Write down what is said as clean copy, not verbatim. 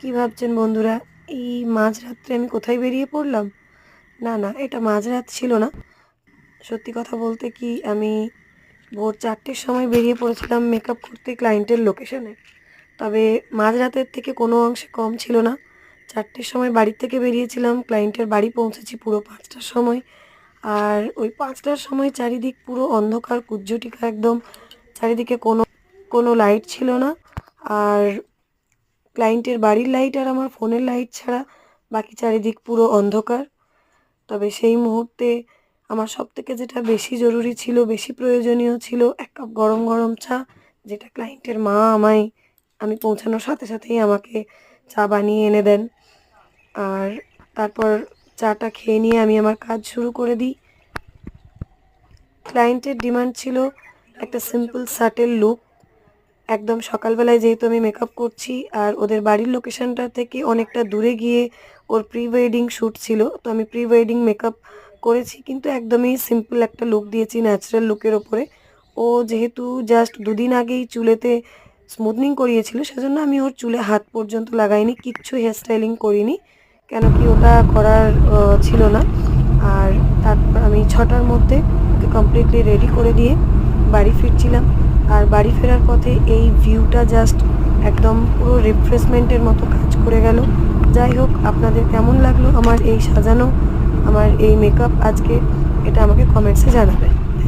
কি ভাবছেন বন্ধুরা, এই মাঝরাত্রে আমি কোথায় বেরিয়ে পড়লাম? না, না, এটা মাঝরাত ছিল না। সত্যি কথা বলতে কি, আমি ভোর 4টের সময় বেরিয়ে পড়েছিলাম মেকআপ করতে ক্লায়েন্টের লোকেশনে। তবে মাঝরাতের থেকে কোনো অংশে কম ছিল না। 4টের সময় বাড়ি থেকে বেরিয়েছিলাম, ক্লায়েন্টের বাড়ি পৌঁছেছি পুরো 5টার সময়। আর ওই 5টার সময় চারিদিক পুরো অন্ধকার কুজ্ঝটিকা একদম। চারিদিকে কোনো লাইট ছিল না। আর ক্লায়েন্টের বাড়ির লাইট আর আমার ফোনের লাইট ছাড়া বাকি চারিদিক পুরো অন্ধকার। তবে সেই মুহূর্তে আমার সবথেকে যেটা বেশি জরুরি ছিল, বেশি প্রয়োজনীয় ছিল, 1 কাপ গরম গরম চা, যেটা ক্লায়েন্টের মা আমি পৌঁছানোর সাথে সাথেই আমাকে চা বানিয়ে এনে দেন। আর তারপর চাটা খেয়ে নিয়ে আমি আমার কাজ শুরু করে দিই। ক্লায়েন্টের ডিমান্ড ছিল একটা সিম্পল সাটেল লুক। একদম সকালবেলায় যেহেতু আমি মেকআপ করছি আর ওদের বাড়ির লোকেশনটা থেকে অনেকটা দূরে গিয়ে ওর প্রি ওয়েডিং শ্যুট ছিল, তো আমি প্রি ওয়েডিং মেকআপ করেছি, কিন্তু একদমই সিম্পল একটা লুক দিয়েছি ন্যাচারাল লুকের ওপরে। ও যেহেতু জাস্ট দুদিন আগেই চুলেতে স্মুথনিং করিয়েছিল, সেজন্য আমি ওর চুলে হাত পর্যন্ত লাগাইনি, কিচ্ছু হেয়ার স্টাইলিং করিনি, কেন কি ওটা করার ছিল না। আর তারপর আমি 6টার মধ্যে ওকে কমপ্লিটলি রেডি করে দিয়ে বাড়ি ফিরছিলাম। আর বাড়ি ফেরার পথে এই ভিউটা জাস্ট একদম পুরো রিফ্রেশমেন্টের মতো কাজ করে গেল। যাই হোক, আপনাদের কেমন লাগলো আমার এই সাজানো, আমার এই মেকআপ আজকে, এটা আমাকে কমেন্টসে জানাবেন।